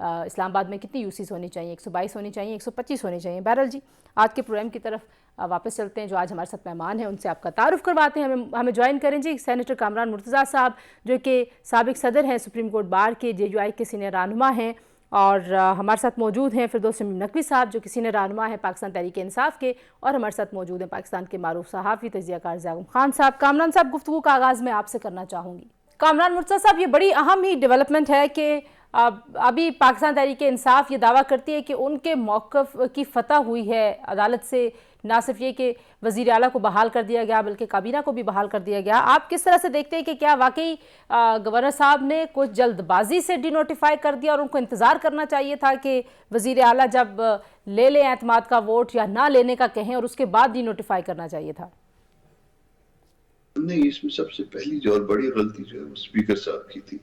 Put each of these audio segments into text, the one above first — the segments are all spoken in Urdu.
اسلام آباد میں کتنی یوسیز ہونی چاہیے, 122 ہونی چاہیے, 125 ہونی چاہیے. بہرحال جی, آج کے پروگرام کی طرف واپس چلتے ہیں. جو آج ہمارے ساتھ مہمان ہیں ان سے آپ کا تعارف کرواتے ہیں. ہمیں جوائن کریں جی سینیٹر کامران مرتضیٰ صاحب, جو کہ سابق صدر ہیں سپریم کورٹ بار کے, JUI کے سینئر رہنما ہیں, اور ہمارے ساتھ موجود ہیں فردوس نقوی صاحب, جو کہ سینئر رہنما ہیں پاکستان تحریک انصاف کے, اور ہمارے ساتھ موجود ہیں پاکستان کے معروف صحافی تجزیہ کار زیغم خان صاحب. کامران صاحب, گفتگو کا آغاز میں آپ سے کرنا چاہوں گی. کامران مرتضیٰ صاحب, یہ بڑی اہم ہی ڈیولپمنٹ ہے کہ ابھی پاکستان تحریک انصاف یہ دعویٰ کرتی ہے کہ ان کے موقف کی فتح ہوئی ہے عدالت سے. نہ صرف یہ کہ وزیر اعلیٰ کو بحال کر دیا گیا بلکہ کابینہ کو بھی بحال کر دیا گیا. آپ کس طرح سے دیکھتے ہیں کہ کیا واقعی گورنر صاحب نے کچھ جلد بازی سے ڈی نوٹیفائی کر دیا, اور ان کو انتظار کرنا چاہیے تھا کہ وزیر اعلیٰ جب لے لیں اعتماد کا ووٹ یا نہ لینے کا کہیں, اور اس کے بعد ڈی نوٹیفائی کرنا چاہیے تھا؟ نہیں, اس میں سب سے پہلی جو اور بڑی غلطی جو ہے وہ اسپیکر صاحب کی تھی.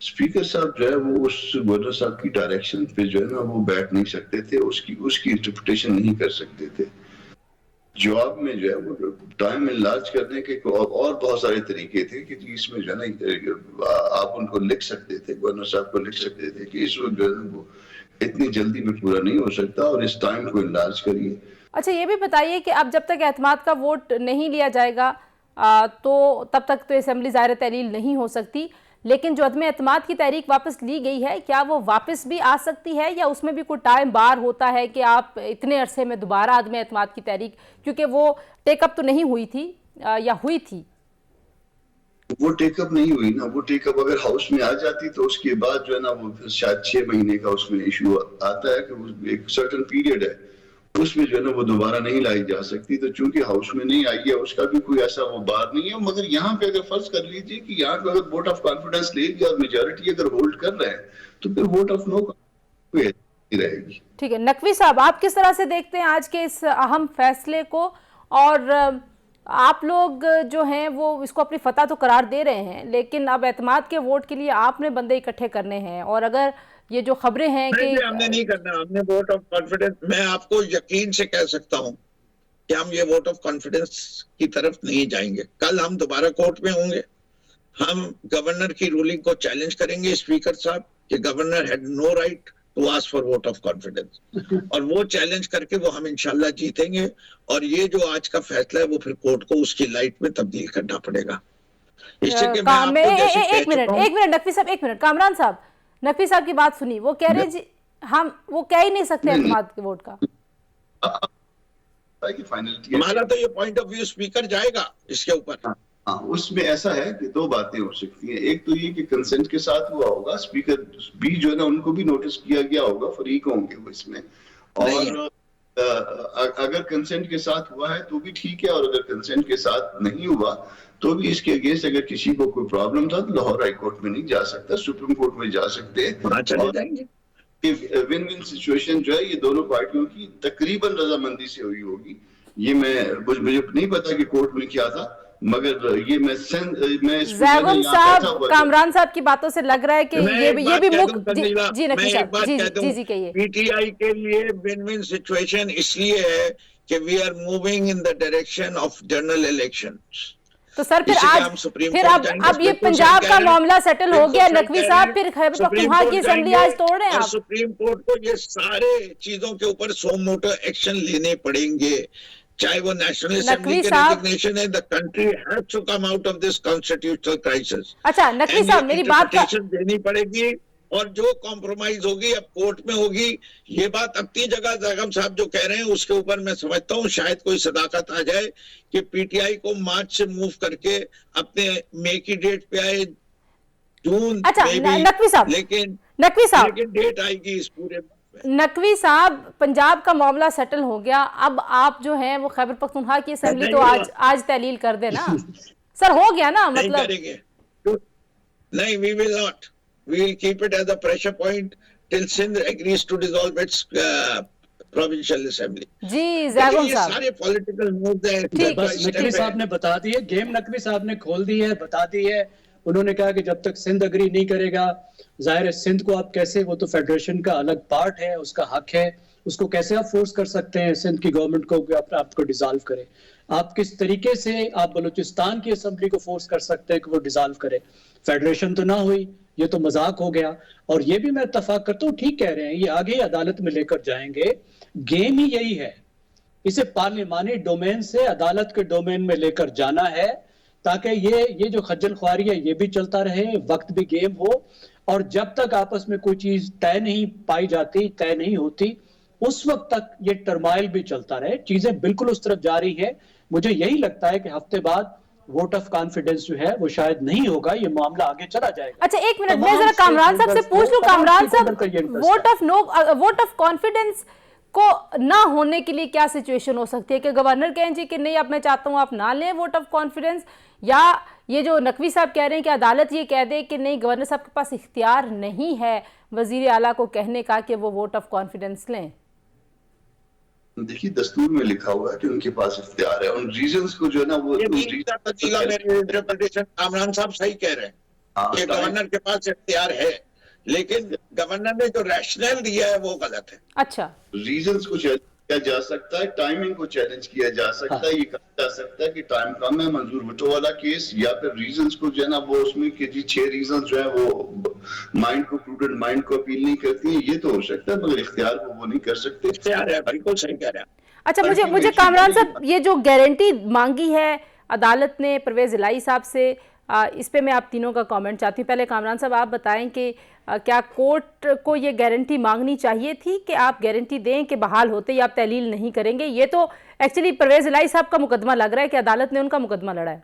اسپیکر صاحب جو ہے وہ اس گورنر صاحب کی ڈائریکشن پہ جو ہے نا وہ بیٹھ نہیں سکتے تھے, اس کی انٹرپریٹیشن نہیں کر سکتے تھے. جواب میں جو ہے وہ ٹائم انلارج کرنے کے اور بہت سارے طریقے تھے کہ اس میں جو ہے نا آپ ان کو لکھ سکتے تھے, گورنر صاحب کو لکھ سکتے تھے کہ اس وقت جو ہے وہ اتنی جلدی میں پورا نہیں ہو سکتا اور اس ٹائم کو انلارج کریے. اچھا, یہ بھی بتائیے کہ اب جب تک اعتماد کا ووٹ نہیں لیا جائے گا تو تب تک تو اسمبلی ظاہر تحلیل نہیں ہو سکتی, لیکن جو عدم اعتماد کی تحریک واپس لی گئی ہے کیا وہ واپس بھی آ سکتی ہے, یا اس میں بھی کوئی ٹائم بار ہوتا ہے کہ آپ اتنے عرصے میں دوبارہ عدم اعتماد کی تحریک, کیونکہ وہ ٹیک اپ تو نہیں ہوئی تھی یا ہوئی تھی؟ وہ ٹیک اپ نہیں ہوئی نا. وہ ٹیک اپ اگر ہاؤس میں آ جاتی تو اس کے بعد جو ہے نا وہ شاید 6 مہینے کا اس میں ایشو آتا ہے کہ ایک سرٹن پیریڈ ہے, اس میں جو ہے نا وہ دوبارہ نہیں لائی جا سکتی. تو چونکہ ہاؤس میں نہیں آئی ہے اس کا بھی کوئی ایسا وہ بار نہیں ہے. مگر یہاں پہ اگر فرض کر لیجئے کہ یہاں پہ اگر ووٹ آف کانفیڈنس لے لیا اور میجارٹی اگر ہولڈ کر رہے ہیں تو پھر ووٹ آف نو رہے گی. ٹھیک ہے, نقوی صاحب آپ کس طرح سے دیکھتے ہیں آج کے اس اہم فیصلے کو, اور آپ لوگ جو ہیں وہ اس کو اپنی فتح تو قرار دے رہے ہیں, لیکن اب اعتماد کے ووٹ کے لیے آپ نے بندے اکٹھے کرنے ہیں, اور اگر یہ جو خبریں ہیں کہ ہم نے نہیں کرنا, ہم نے ووٹ آف کانفیڈنس, میں آپ کو یقین سے کہہ سکتا ہوں کہ ہم یہ ووٹ آف کانفیڈنس کی طرف نہیں جائیں گے. کل ہم دوبارہ کورٹ میں ہوں گے, ہم گورنر کی رولنگ کو چیلنج کریں گے اسپیکر صاحب کہ governor had no right to ask for vote of confidence, اور وہ چیلنج کر کے وہ ہم انشاءاللہ جیتیں گے. اور یہ جو آج کا فیصلہ ہے وہ پھر کورٹ کو اس کی لائٹ میں تبدیل کرنا پڑے گا. اس سے کہ میں آپ کو جیسے ایک منٹ نقوی صاحب, ایک منٹ, کامران صاحب, نقوی صاحب کی بات سنی, وہ کہہ رہے جی ہم وہ کہہ ہی نہیں سکتے اعتماد کے ووٹ کا. ہمارا تو یہ پوائنٹ آف ویو اسپیکر جائے گا اس کے اوپر. ہاں, اس میں ایسا ہے کہ 2 باتیں ہو سکتی ہیں. ایک تو یہ کہ کنسنٹ کے ساتھ ہوا ہوگا, اسپیکر بھی جو ہے نا ان کو بھی نوٹس کیا گیا ہوگا, فریق ہوں گے وہ اس میں, اور اگر کنسنٹ کے ساتھ ہوا ہے تو بھی ٹھیک ہے, اور اگر کنسنٹ کے ساتھ نہیں ہوا تو بھی اس کے اگینسٹ اگر کسی کو کوئی پرابلم تھا تو لاہور ہائی کورٹ میں نہیں جا سکتا, سپریم کورٹ میں جا سکتے ہیں. ون ون سچویشن جو ہے یہ دونوں پارٹیوں کی تقریباً رضامندی سے ہوئی ہوگی. یہ مجھے نہیں پتا کہ کورٹ میں کیا تھا, مگر یہ میں زیغم صاحب, کامران صاحب کی باتوں سے لگ رہا ہے کہ یہ بھی جی نقوی صاحب جی کہیے. پی ٹی آئی کے لیے ون ون سچویشن اس لیے ہے کہ we are moving in the direction of general elections. تو سر پھر اب یہ پنجاب کا معاملہ سیٹل ہو گیا نقوی صاحب, پھر خیبر پختونخوا کی اسمبلی آج توڑ رہے ہیں آپ. سپریم کورٹ کو یہ سارے چیزوں کے اوپر سو موٹو ایکشن لینے پڑیں گے, چاہے وہ نیشنل اسمبلی کے ریزگنیشن ہے. The country has to come out of this constitutional crisis. اچھا نقوی صاحب, میری بات کا دینی پڑے گی, اور جو کمپرومائز ہوگی اب کورٹ میں ہوگی. یہ بات اپنی جگہ زیغم صاحب جو کہہ رہے ہیں اس کے اوپر میں سمجھتا ہوں شاید کوئی صداقت آ جائے کہ پی ٹی آئی کو مارچ سے موو کر کے اپنے مئی کی ڈیٹ پہ آئے, جون. اچھا نقوی صاحب, لیکن ڈیٹ آئے گی اس پورے. نقوی صاحب, پنجاب کا معاملہ سیٹل ہو گیا, اب آپ جو ہیں وہ خیبر پختونخوا کی اسمبلی تو آج تحلیل کر دے نا سر, ہو گیا نا مطلب. نہیں, we will not. We will keep it as a pressure point till Sindh agrees to dissolve its provincial assembly. جی زیغم صاحب, یہ سارے پولیٹیکل مووز ہیں. بس نقوی صاحب نے بتا دی ہے, گیم نقوی صاحب نے کھول دی ہے, بتا دی ہے. انہوں نے کہا کہ جب تک سندھ اگری نہیں کرے گا, ظاہر ہے سندھ کو آپ کیسے, وہ تو فیڈریشن کا الگ پارٹ ہے, اس کا حق ہے, اس کو کیسے آپ فورس کر سکتے ہیں سندھ کی گورنمنٹ کو کہ آپ کو ڈیزالو کرے؟ آپ کس طریقے سے آپ بلوچستان کی اسمبلی کو فورس کر سکتے ہیں کہ وہ ڈیزالو کرے؟ فیڈریشن تو نہ ہوئی، یہ تو مذاق ہو گیا. اور یہ بھی میں اتفاق کرتا ہوں، ٹھیک کہہ رہے ہیں، یہ آگے عدالت میں لے کر جائیں گے. گیم ہی یہی ہے، اسے پارلیمانی ڈومین سے عدالت کے ڈومین میں لے کر جانا ہے، تاکہ یہ جو خجل خواری ہے یہ بھی چلتا رہے، وقت بھی گیم ہو، اور جب تک آپس میں کوئی چیز طے نہیں پائی جاتی، طے نہیں ہوتی، اس وقت تک یہ ٹرمائل بھی چلتا رہے. چیزیں بالکل اس طرف جاری ہیں. مجھے یہی لگتا ہے کہ ہفتے بعد ووٹ آف کانفیڈنس جو ہے وہ شاید نہیں ہوگا، یہ معاملہ آگے چلا جائے گا. اچھا ایک منٹ، میں ذرا کامران صاحب سے پوچھ لوں. کامران صاحب، ووٹ آف کانفیڈنس کو نہ ہونے کے لیے کیا سچویشن ہو سکتی ہے؟ کہ گورنر کہیں جی کہ نہیں اب میں چاہتا ہوں آپ نہ لیں ووٹ آف کانفیڈنس، یا یہ جو نقوی صاحب کہہ رہے ہیں کہ عدالت یہ کہہ دے کہ نہیں گورنر صاحب کے پاس اختیار نہیں ہے وزیر اعلیٰ کو کہنے کا کہ وہ ووٹ آف کانفیڈنس لیں؟ دیکھیے دستور میں لکھا ہوا ہے کہ ان کے پاس اختیار ہے، ان ریزنز کو جو ہے نا وہ کامران صاحب صحیح کہہ رہے ہیں کہ گورنر کے پاس اختیار ہے، لیکن گورنر نے جو ریشنل دیا ہے وہ غلط ہے. اچھا، ریزنز کو چیلنج کیا جا سکتا ہے، ٹائمنگ کو چیلنج کیا جا سکتا ہے، یہ کہا جا سکتا ہے کہ ٹائم کم ہے منظور بھٹو والا کیس، یا پھر ریزنز کو جو ہے نا وہ اس میں کہ جی 6 ریزنز جو ہیں وہ مائنڈ کو پروڈنٹ مائنڈ کو اپیل نہیں کرتی ہیں، یہ تو ہو سکتا ہے، مگر اختیار کو وہ نہیں کر سکتے. اختیار ہے، بالکل صحیح کہہ رہے ہیں. اچھا مجھے کامران صاحب یہ جو گارنٹی مانگی ہے عدالت نے پرویز الہی صاحب سے، اس پہ میں آپ تینوں کا کامنٹ چاہتی ہوں. پہلے کامران صاحب آپ بتائیں کہ کیا کورٹ کو یہ گارنٹی مانگنی چاہیے تھی کہ آپ گارنٹی دیں کہ بحال ہوتے ہی آپ تحلیل نہیں کریں گے؟ یہ تو ایکچولی پرویز الہی صاحب کا مقدمہ لگ رہا ہے کہ عدالت نے ان کا مقدمہ لڑا ہے.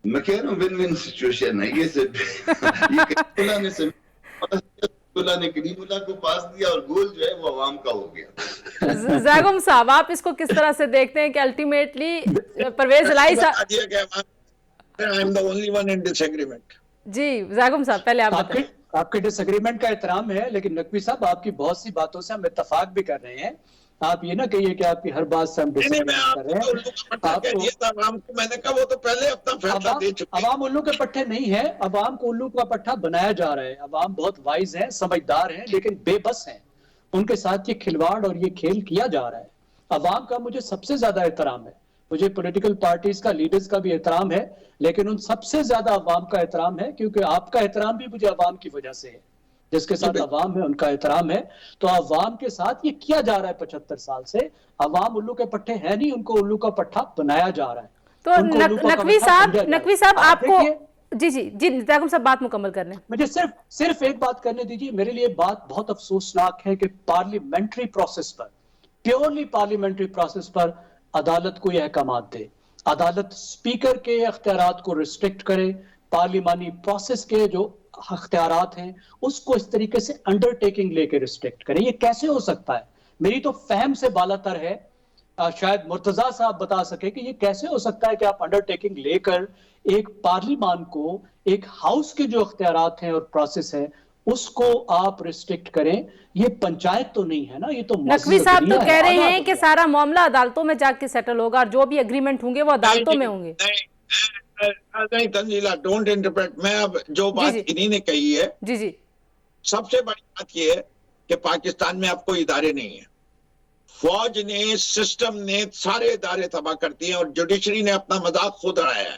میں کہہ رہا ہوں ون ون سچویشن ہے یہ. اللہ نے کریم اللہ کو پاس دیا اور گول جو ہے وہ عوام کا ہو گیا. زیغم صاحب آپ اس کو کس طرح سے دیکھتے ہیں کہ الٹیمیٹلی پرویز الہی صاحب؟ جی زیغم صاحب پہلے آپ بتائیں. آپ کے ڈس ایگریمنٹ کا احترام ہے، لیکن نقوی صاحب آپ کی بہت سی باتوں سے ہم اتفاق بھی کر رہے ہیں. آپ یہ نہ کہیے کہ آپ کی ہر بات سے ہم ڈس ایگریمنٹ کر رہے ہیں. عوام الو کے پٹھے نہیں ہے، عوام کو الو کا پٹھا بنایا جا رہا ہے. عوام بہت وائز ہیں، سمجھدار ہیں، لیکن بے بس ہیں. ان کے ساتھ یہ کھلواڑ اور یہ کھیل کیا جا رہا ہے. عوام کا مجھے سب سے زیادہ احترام ہے، مجھے پولیٹیکل پارٹیز کا لیڈرز کا بھی احترام ہے، لیکن ان سب سے زیادہ عوام کا احترام ہے، کیونکہ آپ کا احترام بھی مجھے عوام کی وجہ سے ہے. جس کے ساتھ عوام ہے ان کا احترام ہے. تو عوام کے ساتھ یہ کیا جا رہا ہے 75 سال سے. عوام الو کے پٹھے ہے نہیں، ان کو الو کا پٹھا بنایا جا رہا ہے. تو نقوی صاحب آپ کو جی زیغم صاحب بات مکمل کرنے. مجھے صرف ایک بات کرنے دیجیے. میرے لیے بات بہت افسوسناک ہے کہ پارلیمنٹری پروسیس پر، پیورلی پارلیمنٹری پروسیس پر عدالت کو یہ احکامات دے. عدالت سپیکر کے اختیارات کو ریسٹرکٹ کرے، پارلیمانی پروسیس کے جو اختیارات ہیں اس کو اس طریقے سے انڈرٹیکنگ لے کے ریسٹرکٹ کرے. یہ کیسے ہو سکتا ہے؟ میری تو فہم سے بالا تر ہے. شاید مرتضیٰ صاحب بتا سکے کہ یہ کیسے ہو سکتا ہے کہ آپ انڈرٹیکنگ لے کر ایک پارلیمان کو، ایک ہاؤس کے جو اختیارات ہیں اور پروسیس ہے اس کو آپ ریسٹرکٹ کریں. یہ پنچایت تو نہیں ہے نا، یہ تو نقوی صاحب تو کہہ رہے ہیں کہ سارا معاملہ عدالتوں میں جا کے سیٹل ہوگا اور جو بھی اگریمنٹ ہوں گے وہ عدالتوں میں ہوں گے. نہیں تنزیلہ، ڈونٹ انٹرپریٹ. میں اب جو بات انہی نے کہی ہے، جی سب سے بڑی بات یہ ہے کہ پاکستان میں اب کوئی ادارے نہیں ہیں. فوج نے، سسٹم نے سارے ادارے تباہ کر دیے اور جوڈیشری نے اپنا مذاق خود اڑایا ہے.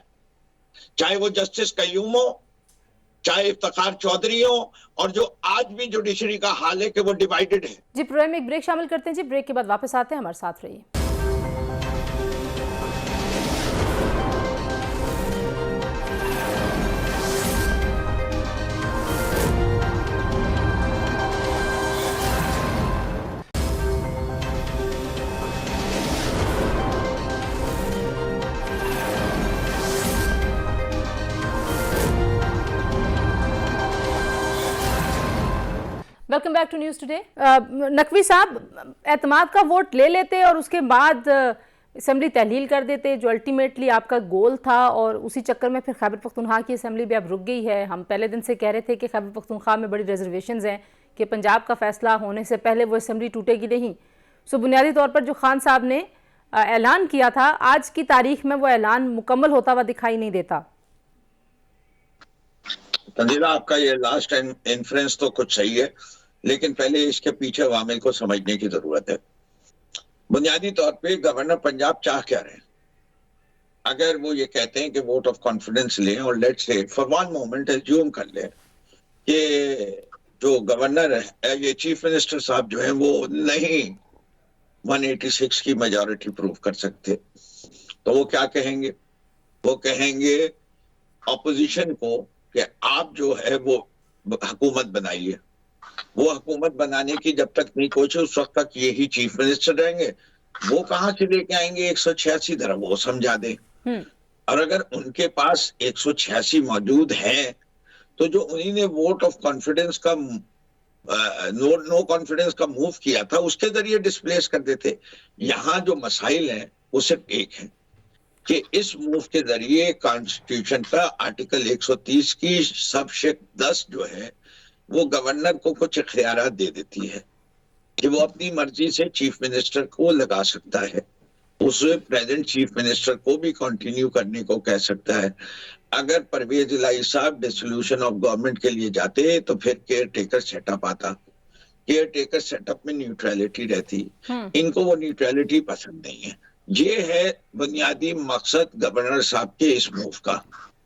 چاہے وہ جسٹس قیوم ہو، چاہے افتخار چودھری ہو، اور جو آج بھی جوڈیشری کا حال ہے کہ وہ ڈیوائیڈڈ ہے. جی پروگرام میں ایک بریک شامل کرتے ہیں. جی بریک کے بعد واپس آتے ہیں، ہمارے ساتھ رہیے. Welcome back to News Today. نقوی صاحب اعتماد کا ووٹ لے لیتے اور اس کے بعد اسمبلی تحلیل کر دیتے جو الٹیمیٹلی آپ کا گول تھا، اور اسی چکر میں پھر خیبر پختونخوا کی اسمبلی بھی اب رک گئی ہے. ہم پہلے دن سے کہہ رہے تھے کہ خیبر پختونخوا میں بڑی ریزرویشنز ہیں کہ پنجاب کا فیصلہ ہونے سے پہلے وہ اسمبلی ٹوٹے گی نہیں. سو بنیادی طور پر جو خان صاحب نے اعلان کیا تھا، آج کی تاریخ میں وہ اعلان مکمل ہوتا ہوا دکھائی نہیں دیتا. تنزیلہ آپ کا یہ لاسٹ انفرنس تو کچھ صحیح ہے، لیکن پہلے اس کے پیچھے عوامل کو سمجھنے کی ضرورت ہے. بنیادی طور پہ گورنر پنجاب چاہ کیا رہے ہیں؟ اگر وہ یہ کہتے ہیں کہ ووٹ آف کانفیڈنس لیں اور لیٹ سے فار ون مومنٹ ایزیوم کر لیں کہ جو گورنر ہے, یہ چیف منسٹر صاحب جو ہیں وہ نہیں 186 کی میجورٹی پروو کر سکتے, تو وہ کیا کہیں گے؟ وہ کہیں گے اپوزیشن کو کہ آپ جو ہے وہ حکومت بنائیے. وہ حکومت بنانے کی جب تک نہیں پہنچے اس وقت تک یہی چیف منسٹر رہیں گے. وہ کہاں سے لے کے آئیں گے 186؟ ذرا وہ سمجھا دیں. اور اگر ان کے پاس 186 موجود ہیں تو جو انہی نے ووٹ آف کانفیڈنس کا نو کانفیڈنس کا موو کیا تھا اس کے ذریعے ڈسپلیس کر دیتے. یہاں جو مسائل ہیں وہ صرف ایک ہے کہ اس موو کے ذریعے کانسٹیٹیوشن کا آرٹیکل 130 کی سب شیکٹ 10 جو ہے وہ گورنر کو کچھ اختیارات دے دیتی ہے کہ وہ اپنی مرضی سے چیف منسٹر کو لگا سکتا ہے. اس پریزنٹ چیف منسٹر کو بھی کنٹینیو کرنے کو کہہ سکتا ہے. اگر پرویز الہی صاحب ڈیسولوشن آف گورنمنٹ کے لیے جاتے تو پھر کیئر ٹیکر سیٹ اپ آتا. کیئر ٹیکر سیٹ اپ میں نیوٹرلٹی رہتی. ان کو وہ نیوٹرلٹی پسند نہیں ہے. یہ ہے بنیادی مقصد گورنر صاحب کے اس موو کا.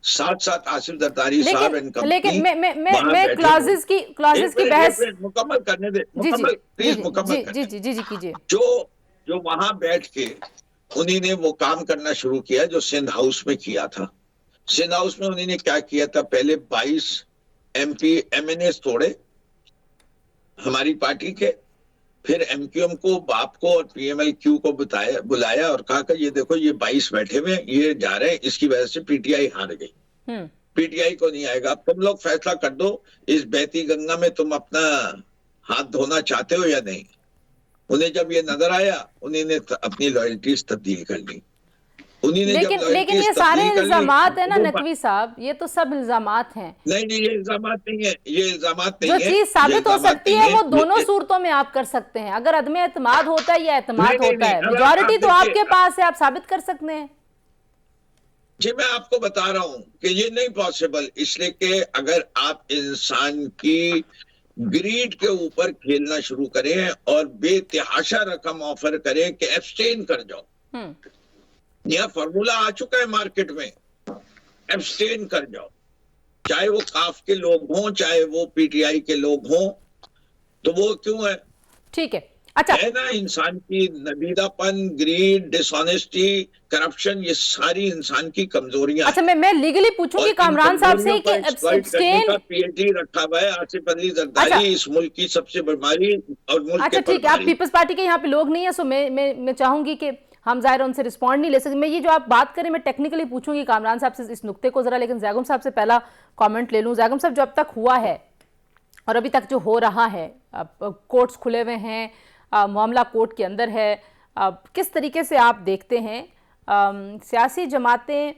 ساتھ ساتھ آصف زرداری صاحب لیکن میں کلازز کی بحث مکمل کرنے دیں. پلیز مکمل کیجئے. جو وہاں بیٹھ کے انہی نے وہ کام کرنا شروع کیا جو سندھ ہاؤس میں کیا تھا. سندھ ہاؤس میں انہی نے کیا کیا تھا؟ پہلے 22 ایم این ایز توڑے ہماری پارٹی کے. پھر ایم کیو ایم کو باپ کو اور پی ایم ایل کیو کو بلایا اور کہا کہ یہ دیکھو یہ 22 بیٹھے ہوئے یہ جا رہے ہیں, اس کی وجہ سے پی ٹی آئی ہار گئی. پی ٹی آئی کو نہیں آئے گا. اب تم لوگ فیصلہ کر دو اس بہتی گنگا میں تم اپنا ہاتھ دھونا چاہتے ہو یا نہیں. انہیں جب یہ نظر آیا انہیں نے اپنی لائلٹیز تبدیل کر لی. لیکن یہ سارے الزامات ہیں نا نقوی صاحب, یہ تو سب الزامات ہیں. نہیں یہ الزامات نہیں ہے. یہ الزامات نہیں ہے. جو چیز ثابت ہو سکتی ہے وہ دونوں صورتوں میں آپ کر سکتے ہیں. اگر عدم اعتماد ہوتا ہے یا اعتماد ہوتا ہے, میجورٹی تو آپ کے پاس ہے, آپ ثابت کر سکتے ہیں. جی میں آپ کو بتا رہا ہوں کہ یہ نہیں پاسبل, اس لیے کہ اگر آپ انسان کی گریڈ کے اوپر کھیلنا شروع کریں اور بے تحاشا رقم آفر کریں کہ ایبسٹین کر جاؤ. یہ فارمولا آ چکا ہے مارکیٹ میں, ایبسٹین کر جاؤ, چاہے وہ کاف کے لوگ ہوں چاہے وہ پی ٹی آئی کے لوگ ہوں. تو وہ کیوں ہے؟ ٹھیک ہے. اچھا ہے نا انسان کی نبیدہ پن, گریڈ, ڈس آنیسٹی, کرپشن, یہ ساری انسان کی کمزوریاں. اچھا میں لیگلی پوچھوں گی کامران صاحب سے کہ ایبسٹین کا پی ایچ ڈی رکھا ہوا ہے آصف علی زرداری اس ملک کی سب سے بیماری اور ملک کے. اچھا ٹھیک ہے, آپ پیپلز پارٹی کے یہاں پہ لوگ نہیں ہیں, سو میں چاہوں گی کہ ہم ظاہر ان سے رسپونڈ نہیں لے سکتے. میں یہ جو آپ بات کریں میں ٹیکنیکلی پوچھوں گی کامران صاحب سے اس نقطے کو ذرا, لیکن زیگم صاحب سے پہلا کامنٹ لے لوں. زیگم صاحب جو اب تک ہوا ہے اور ابھی تک جو ہو رہا ہے, کورٹس کھلے ہوئے ہیں, معاملہ کورٹ کے اندر ہے, کس طریقے سے آپ دیکھتے ہیں سیاسی جماعتیں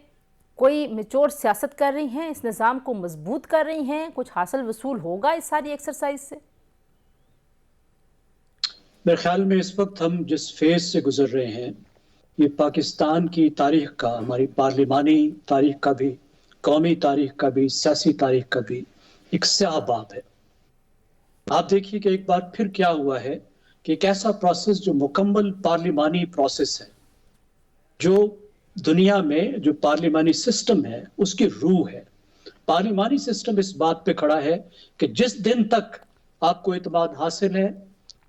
کوئی میچور سیاست کر رہی ہیں, اس نظام کو مضبوط کر رہی ہیں, کچھ حاصل وصول ہوگا اس ساری ایکسرسائز سے؟ میرے خیال میں اس وقت ہم جس فیز سے گزر رہے ہیں یہ پاکستان کی تاریخ کا, ہماری پارلیمانی تاریخ کا بھی, قومی تاریخ کا بھی, سیاسی تاریخ کا بھی ایک سیاہ باب ہے. آپ دیکھیے کہ ایک بار پھر کیا ہوا ہے کہ ایک ایسا پروسیس جو مکمل پارلیمانی پروسیس ہے, جو دنیا میں جو پارلیمانی سسٹم ہے اس کی روح ہے. پارلیمانی سسٹم اس بات پہ کھڑا ہے کہ جس دن تک آپ کو اعتماد حاصل ہے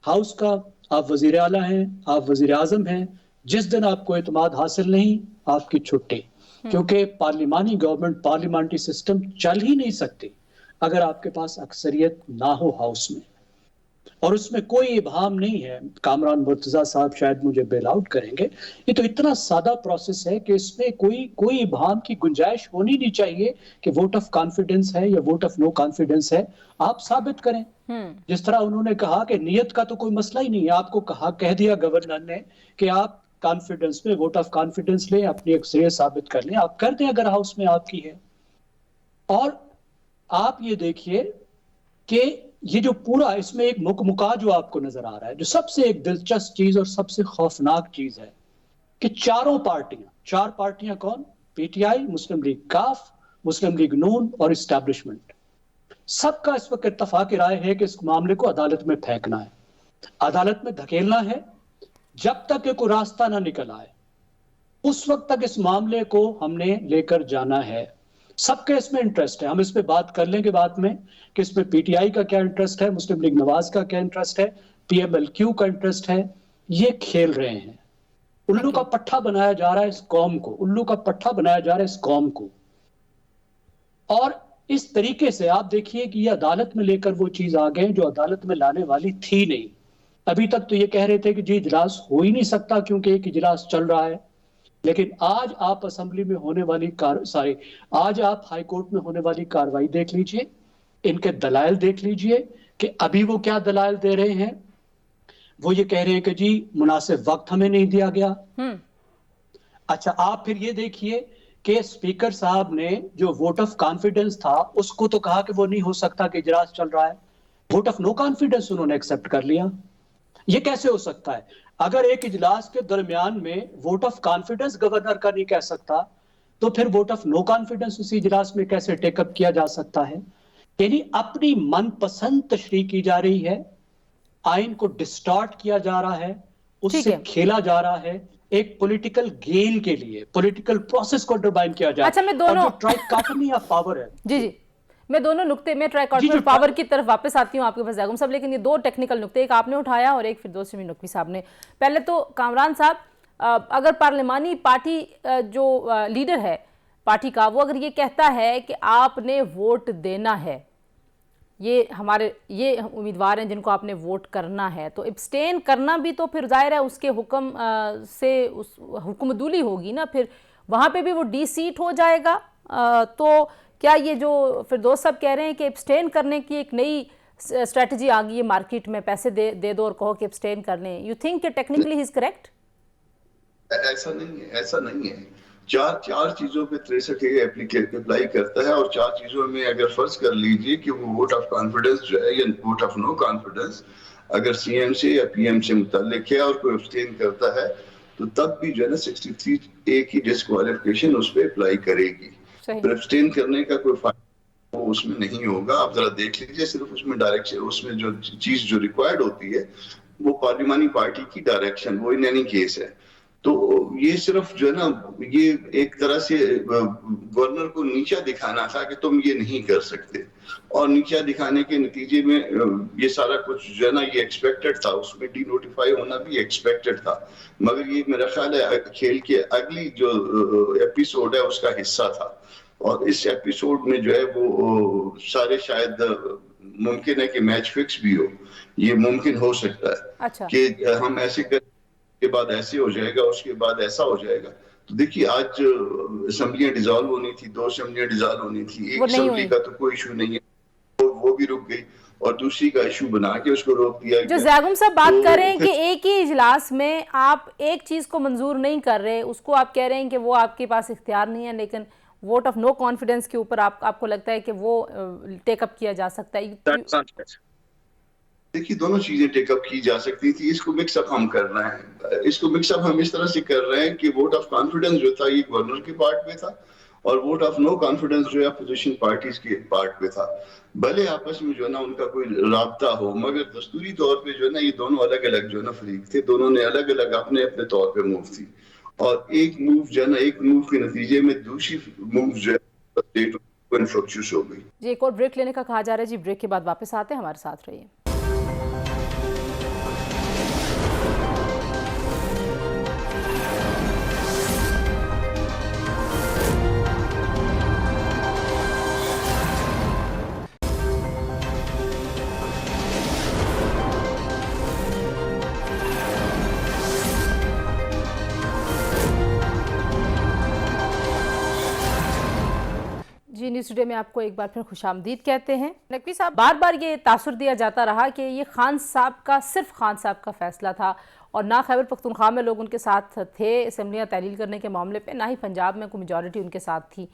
ہاؤس کا, آپ وزیر اعلیٰ ہیں, آپ وزیر اعظم ہیں, جس دن آپ کو اعتماد حاصل نہیں آپ کی چھٹی. کیونکہ پارلیمانی گورنمنٹ, پارلیمانٹری سسٹم چل ہی نہیں سکتی اگر آپ کے پاس اکثریت نہ ہو ہاؤس میں. اور اس میں کوئی ابہام نہیں ہے, کامران مرتضیٰ صاحب شاید مجھے بیل آؤٹ کریں گے, یہ تو اتنا سادہ پروسیس ہے کہ اس میں کوئی ابہام کی گنجائش ہونی نہیں چاہیے کہ ووٹ آف کانفیڈنس ہے یا ووٹ آف نو کانفیڈنس ہے. آپ ثابت کریں. جس طرح انہوں نے کہا کہ نیت کا تو کوئی مسئلہ ہی نہیں ہے, آپ کو کہہ دیا گورنر نے کہ آپ کانفیڈنس میں ووٹ آف کانفیڈنس لیں, اپنی اکثریت ثابت کر لیں, آپ کر دیں اگر ہاؤس میں آپ کی ہے. اور آپ یہ دیکھیے کہ یہ جو پورا اس میں ایک مکمکا جو آپ کو نظر آ رہا ہے, جو سب سے ایک دلچسپ چیز اور سب سے خوفناک چیز ہے کہ چار پارٹیاں کون؟ P T I, Muslim league کاف, مسلم لیگ نون اور اسٹیبلشمنٹ. سب کا اس وقت اتفاق رائے ہے کہ اس معاملے کو عدالت میں پھینکنا ہے, عدالت میں دھکیلنا ہے, جب تک کہ کوئی راستہ نہ نکل آئے اس وقت تک اس معاملے کو ہم نے لے کر جانا ہے. سب کے اس میں انٹرسٹ ہے, ہم اس پہ بات کر لیں گے بعد میں کہ اس میں پی ٹی آئی کا کیا انٹرسٹ ہے, مسلم لیگ نواز کا کیا انٹرسٹ ہے, پی ایم ایل کیو کا انٹرسٹ ہے. یہ کھیل رہے ہیں, الو کا پٹھا بنایا جا رہا ہے اس قوم کو, الو کا پٹھا بنایا جا رہا ہے اس قوم کو. اور اس طریقے سے آپ دیکھیے کہ یہ عدالت میں لے کر وہ چیز آ گئے جو عدالت میں لانے والی تھی نہیں. ابھی تک تو یہ کہہ رہے تھے کہ جی اجلاس ہو ہی نہیں سکتا کیونکہ ایک اجلاس چل رہا ہے, لیکن آج آپ اسمبلی میں ہونے والی آج آپ ہائی کورٹ میں ہونے والی کاروائی دیکھ لیجئے, ان کے دلائل دیکھ لیجئے کہ ابھی وہ کیا دلائل دے رہے ہیں. وہ یہ کہہ رہے ہیں کہ جی مناسب وقت ہمیں نہیں دیا گیا. اچھا آپ پھر یہ دیکھیے کہ اسپیکر صاحب نے جو ووٹ آف کانفیڈنس تھا اس کو تو کہا کہ وہ نہیں ہو سکتا کہ اجلاس چل رہا ہے, ووٹ آف نو کانفیڈنس انہوں نے ایکسپٹ کر لیا. یہ کیسے ہو سکتا ہے؟ اگر ایک اجلاس کے درمیان میں ووٹ آف کانفیڈنس گورنر کا نہیں کہہ سکتا تو پھر ووٹ آف نو کانفیڈنس اسی اجلاس میں کیسے ٹیک اپ کیا جا سکتا ہے؟ یعنی اپنی من پسند تشریح کی جا رہی ہے, آئین کو ڈسٹارٹ کیا جا رہا ہے, اس سے کھیلا جا رہا ہے ایک پولیٹیکل گین کے لیے, پولیٹیکل پروسیس کو انڈرمائن کیا جا رہا ہے. اور جو ٹرائیکاٹمی آف پاور ہے, جی میں دونوں نقطے میں ٹرائیکاٹمی آف پاور کی طرف واپس آتی ہوں آپ کے پاس زیغم صاحب, لیکن یہ دو ٹیکنیکل نقطے, ایک آپ نے اٹھایا اور ایک فردوس شمی نقوی صاحب نے. پہلے تو کامران صاحب, اگر پارلیمانی پارٹی جو لیڈر ہے پارٹی کا, وہ اگر یہ کہتا ہے کہ آپ نے ووٹ دینا ہے, یہ امیدوار ہیں جن کو آپ نے ووٹ کرنا ہے, تو ابسٹین کرنا بھی تو پھر ظاہر ہے اس کے حکم سے حکم دولی ہوگی نا, پھر وہاں پہ بھی وہ ڈی سیٹ ہو جائے گا. تو کیا یہ جو فردوس صاحب کہہ رہے ہیں کہ ابسٹین کرنے کی ایک نئی اسٹریٹجی آ گئی ہے مارکیٹ میں, پیسے دے دو اور کہو کہ ابسٹین کر لیں, یو تھنک کہ ٹیکنیکلی ہی از کریکٹ؟ ایسا نہیں ہے. چار چیزوں پہ 63A اپلائی کرتا ہے, اور چار چیزوں میں اگر فرض کر لیجئے کہ وہ ووٹ آف کانفیڈنس جو ہے یا ووٹ آف نو کانفیڈنس اگر سی ایم سے یا پی ایم سے متعلق ہے اور کوئی ابسٹین کرتا ہے تو تب بھی جو ہے نا 63A کی ڈسکوالیفیکیشن اس پہ اپلائی کرے گی. پھر ابسٹین کرنے کا کوئی فائدہ وہ اس میں نہیں ہوگا. آپ ذرا دیکھ لیجئے, صرف اس میں ڈائریکشن, اس میں جو چیز جو ریکوائرڈ ہوتی ہے وہ پارلیمانی پارٹی کی ڈائریکشن, وہ ان اینی کیس ہے. تو یہ صرف جو ہے نا یہ ایک طرح سے گورنر کو نیچا دکھانا تھا کہ تم یہ نہیں کر سکتے, اور نیچا دکھانے کے نتیجے میں یہ سارا کچھ جو ہے نا یہ ایکسپیکٹڈ تھا, اس میں ڈی نوٹیفائی ہونا بھی ایکسپیکٹڈ تھا. مگر یہ میرا خیال ہے کھیل کے اگلی جو ایپیسوڈ ہے اس کا حصہ تھا, اور اس ایپیسوڈ میں جو ہے وہ سارے شاید ممکن ہے کہ میچ فکس بھی ہو, یہ ممکن ہو سکتا ہے کہ ہم ایسے کے بعد ایسے ہو جائے گا, اس کے بعد ایسا ہو جائے گا. تو دیکھیے آج اسمبلیاں ڈیزالو ہونی تھی, 2 اسمبلیاں ڈیزالو ہونی تھی, ایک اسمبلی کا تو کوئی ایشو نہیں ہے, وہ بھی رک گئی, اور دوسری کا ایشو بنا کے اس کو روک دیا گیا. جو زیغم صاحب بات کر رہے ہیں کہ ایک ہی اجلاس میں آپ ایک چیز کو منظور نہیں کر رہے, اس کو آپ کہہ رہے ہیں کہ وہ آپ کے پاس اختیار نہیں ہے, لیکن ووٹ آف نو کانفیڈنس کے اوپر آپ کو لگتا ہے کہ وہ ٹیک اپ کیا جا سکتا ہے. دیکھیے دونوں چیزیں ٹیک اپ کی جا سکتی تھی, اس کو مکس اپ ہم کر رہے ہیں. اس کو مکس اپ ہم اس طرح سے کر رہے ہیں کہ ووٹ آف کانفیڈنس جو تھا یہ گورنر کے پارٹ میں تھا, اور ووٹ آف نو کانفیڈنس جو ہے اپوزیشن پارٹیز کے پارٹ میں تھا. بھلے آپس میں جو ہے نا ان کا کوئی رابطہ ہو, مگر دستوری طور پہ جو ہے نا یہ دونوں الگ الگ جو ہے نا فریق تھے, دونوں نے الگ الگ اپنے اپنے طور پہ موو تھی, اور ایک موو جو ہے نا ایک موو کے نتیجے میں دوسری موو جو ہے انفرکچوس ہو گئی. جی ایک اور بریک لینے کا کہا جا رہا ہے, جی بریک کے بعد واپس آتے ہیں, ہمارے ساتھ رہیے. جی نیوز ٹوڈے میں آپ کو ایک بار پھر خوش آمدید کہتے ہیں. نقوی صاحب, بار بار یہ تاثر دیا جاتا رہا کہ یہ خان صاحب کا, صرف خان صاحب کا فیصلہ تھا, اور نہ خیبر پختونخوا میں لوگ ان کے ساتھ تھے اسمبلیاں تحلیل کرنے کے معاملے پہ, نہ ہی پنجاب میں کوئی میجورٹی ان کے ساتھ تھی.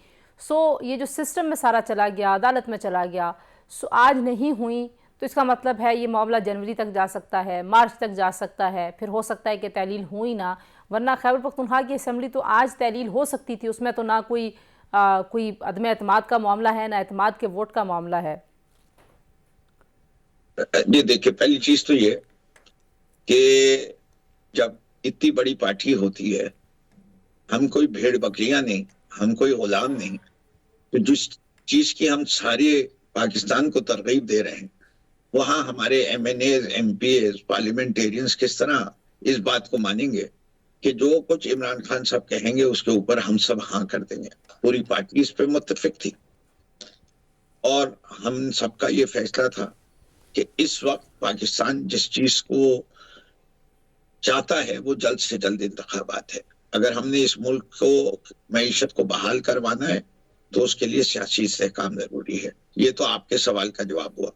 سو یہ جو سسٹم میں سارا چلا گیا, عدالت میں چلا گیا, سو آج نہیں ہوئی تو اس کا مطلب ہے یہ معاملہ جنوری تک جا سکتا ہے, مارچ تک جا سکتا ہے, پھر ہو سکتا ہے کہ تحلیل ہوئی نہ, ورنہ خیبر پختونخوا کی اسمبلی تو آج تحلیل ہو سکتی تھی, اس میں تو نہ کوئی عدم اعتماد کا معاملہ ہے, نہ اعتماد کے ووٹ کا معاملہ ہے. جی دیکھیے، پہلی چیز تو یہ کہ جب اتنی بڑی پارٹی ہوتی ہے، ہم کوئی بھیڑ بکریاں نہیں، ہم کوئی غلام نہیں، تو جس چیز کی ہم سارے پاکستان کو ترغیب دے رہے ہیں، وہاں ہمارے M N As, M P As, parliamentarians کس طرح اس بات کو مانیں گے کہ جو کچھ عمران خان صاحب کہیں گے اس کے اوپر ہم سب ہاں کر دیں گے. پوری پارٹی اس پہ متفق تھی اور ہم سب کا یہ فیصلہ تھا کہ اس وقت پاکستان جس چیز کو چاہتا ہے وہ جلد سے جلد انتخابات ہے. اگر ہم نے اس ملک کو، معیشت کو بحال کروانا ہے تو اس کے لیے سیاسی استحکام ضروری ہے. یہ تو آپ کے سوال کا جواب ہوا.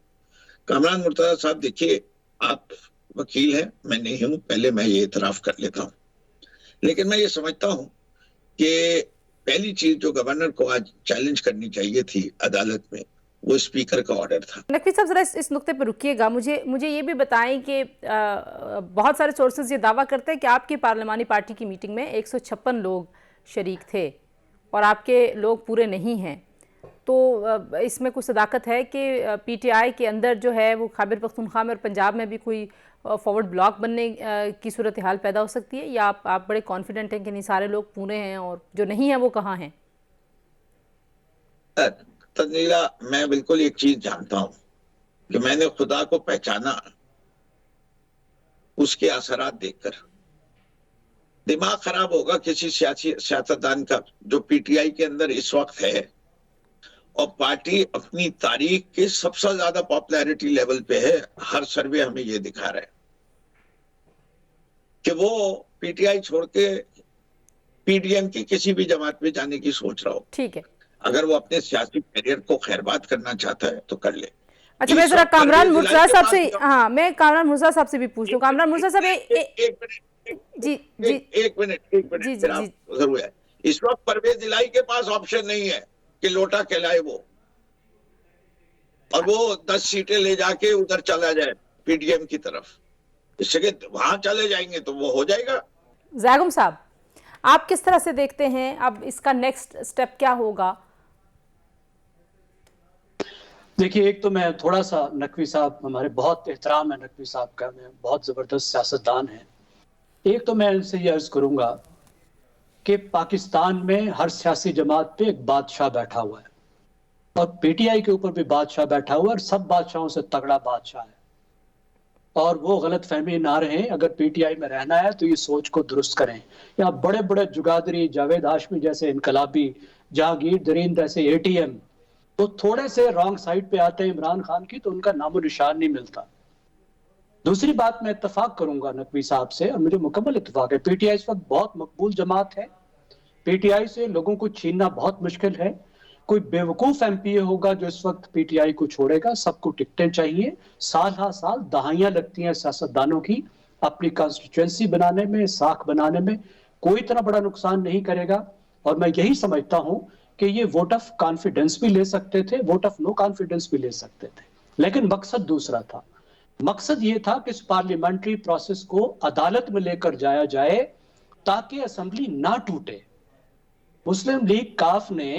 کامران مرتضیٰ صاحب، دیکھیے آپ وکیل ہیں، میں نہیں ہوں، پہلے میں یہ اعتراف کر لیتا ہوں، لیکن میں یہ سمجھتا ہوں کہ پہلی چیز جو گورنر کو آج چیلنج کرنی چاہیے تھی عدالت میں، وہ اسپیکر کا آرڈر تھا. نقوی صاحب ذرا اس نقطے پہ رکیے گا، مجھے یہ بھی بتائیں کہ بہت سارے سورسز یہ دعویٰ کرتے ہیں کہ آپ کی پارلیمانی پارٹی کی میٹنگ میں 156 لوگ شریک تھے اور آپ کے لوگ پورے نہیں ہیں، تو اس میں کوئی صداقت ہے کہ پی ٹی آئی کے اندر جو ہے وہ خیبر پختونخوا میں اور پنجاب میں بھی کوئی فارورڈ بلاک بننے کی صورتحال پیدا ہو سکتی ہے، یا آپ بڑے کانفیڈنٹ ہیں کہ نہیں سارے لوگ پورے ہیں اور جو نہیں ہیں وہ کہاں ہیں؟ تنزیلہ، میں بالکل ایک چیز جانتا ہوں کہ میں نے خدا کو پہچانا اس کے اثرات دیکھ کر. دماغ خراب ہوگا کسی سیاستدان کا جو پی ٹی آئی کے اندر اس وقت ہے، اور پارٹی اپنی تاریخ کے سب سے زیادہ پاپولیرٹی لیول پہ ہے. ہر سروے ہمیں یہ دکھا رہا ہے کہ وہ پی ٹی آئی چھوڑ کے پی ڈی ایم کی کسی بھی جماعت میں جانے کی سوچ رہا ہو. ٹھیک ہے، اگر وہ اپنے سیاسی کیریئر کو خیرباد کرنا چاہتا ہے تو کر لے. اچھا میں ذرا کامران مرتضیٰ صاحب سے، ہاں میں کامران مرتضیٰ صاحب سے بھی پوچھ لوں. کامران مرتضیٰ صاحب ایک منٹ ضرور ہے. اس وقت پرویز الہی کے پاس آپشن نہیں ہے کہ لوٹا کہلائے وہ، اور وہ 10 سیٹیں لے جا کے ادھر چلا جائے پی ڈی ایم کی طرف. اس سے کہ وہاں چلے جائیں گے تو وہ ہو جائے گا. زیغم صاحب، آپ کس طرح سے دیکھتے ہیں اب اس کا نیکسٹ سٹیپ کیا ہوگا؟ دیکھیے، ایک تو میں تھوڑا سا نقوی صاحب، ہمارے بہت احترام ہے نقوی صاحب کا، میں بہت زبردست سیاستدان ہیں. ایک تو میں ان سے یہ عرض کروں گا کہ پاکستان میں ہر سیاسی جماعت پہ ایک بادشاہ بیٹھا ہوا ہے، اور پی ٹی آئی کے اوپر بھی بادشاہ بیٹھا ہوا ہے، اور سب بادشاہوں سے تگڑا بادشاہ ہے. اور وہ غلط فہمی نہ رہیں، اگر پی ٹی آئی میں رہنا ہے تو یہ سوچ کو درست کریں. یا بڑے بڑے جگادری، جاوید ہاشمی جیسے انقلابی، جہانگیر ترین جیسے اے ٹی ایم، تو تھوڑے سے رانگ سائٹ پہ آتے ہیں عمران خان کی تو ان کا نام و نشان نہیں ملتا. دوسری بات، میں اتفاق کروں گا نقوی صاحب سے، اور مجھے مکمل اتفاق ہے، پی ٹی آئی اس وقت بہت مقبول جماعت ہے. پی ٹی آئی سے لوگوں کو چھیننا بہت مشکل ہے. کوئی بیوقوف ایم پی اے ہوگا جو اس وقت پی ٹی آئی کو چھوڑے گا. سب کو ٹکٹیں چاہیے. سال ہا سال دہائیاں لگتی ہیں سیاستدانوں کی اپنی کانسٹیچوئنسی بنانے میں، ساکھ بنانے میں. کوئی اتنا بڑا نقصان نہیں کرے گا. اور میں یہی سمجھتا ہوں کہ یہ ووٹ آف کانفیڈنس بھی لے سکتے تھے، ووٹ آف نو کانفیڈنس بھی لے سکتے تھے، لیکن مقصد دوسرا تھا. مقصد یہ تھا کہ اس پارلیمنٹری پروسیس کو عدالت میں لے کر جایا جائے تاکہ اسمبلی نہ ٹوٹے. مسلم لیگ کاف نے،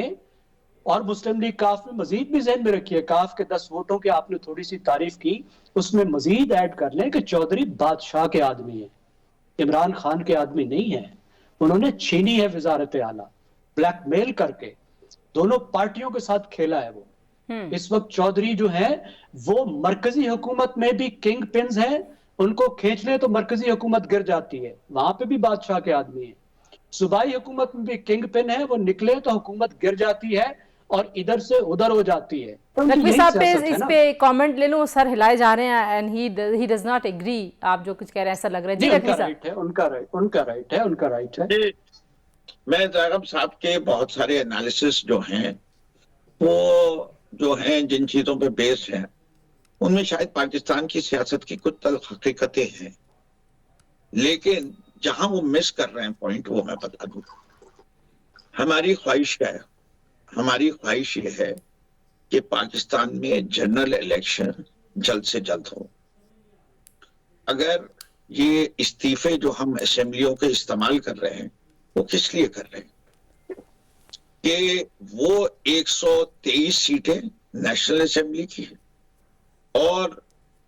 اور مسلم لیگ کاف میں مزید بھی ذہن میں رکھیے، کاف کے 10 ووٹوں کے آپ نے تھوڑی سی تعریف کی، اس میں مزید ایڈ کر لیں کہ چودھری بادشاہ کے آدمی ہیں، عمران خان کے آدمی نہیں ہیں. انہوں نے چھینی ہے وزارت اعلیٰ، بلیک میل کر کے دونوں پارٹیوں کے ساتھ کھیلا ہے. وہ اس وقت چودھری جو ہیں وہ مرکزی حکومت میں بھی کنگ پنز ہیں، ان کو کھینچ لیں تو مرکزی حکومت گر جاتی ہے، وہاں پہ بھی بادشاہ کے آدمی ہیں. صوبائی حکومت میں بھی کنگ پن ہے، وہ نکلے تو حکومت گر جاتی ہے اور ادھر سے ادھر ہو جاتی ہے. نقوی صاحب اس پہ کامنٹ لے لوں، سر ہلائے جا رہے ہیں and he does not agree. آپ جو کچھ کہہ رہے ہیں ایسا لگ رہا ہے. جی نقوی صاحب، ان کا رائٹ ہے. میں زاغم صاحب کے بہت سارے انالیسس جو ہیں وہ جو ہیں جن چیزوں پہ بیس ہیں، ان میں شاید پاکستان کی سیاست کی کچھ تلخ حقیقتیں ہیں، لیکن جہاں وہ مس کر رہے ہیں پوائنٹ وہ میں بتا دوں. ہماری خواہش کیا ہے؟ ہماری خواہش یہ ہے کہ پاکستان میں جنرل الیکشن جلد سے جلد ہو. اگر یہ استعفے جو ہم اسمبلیوں کے استعمال کر رہے ہیں وہ کس لیے کر رہے ہیں؟ کہ وہ 123 سیٹیں نیشنل اسمبلی کی ہیں اور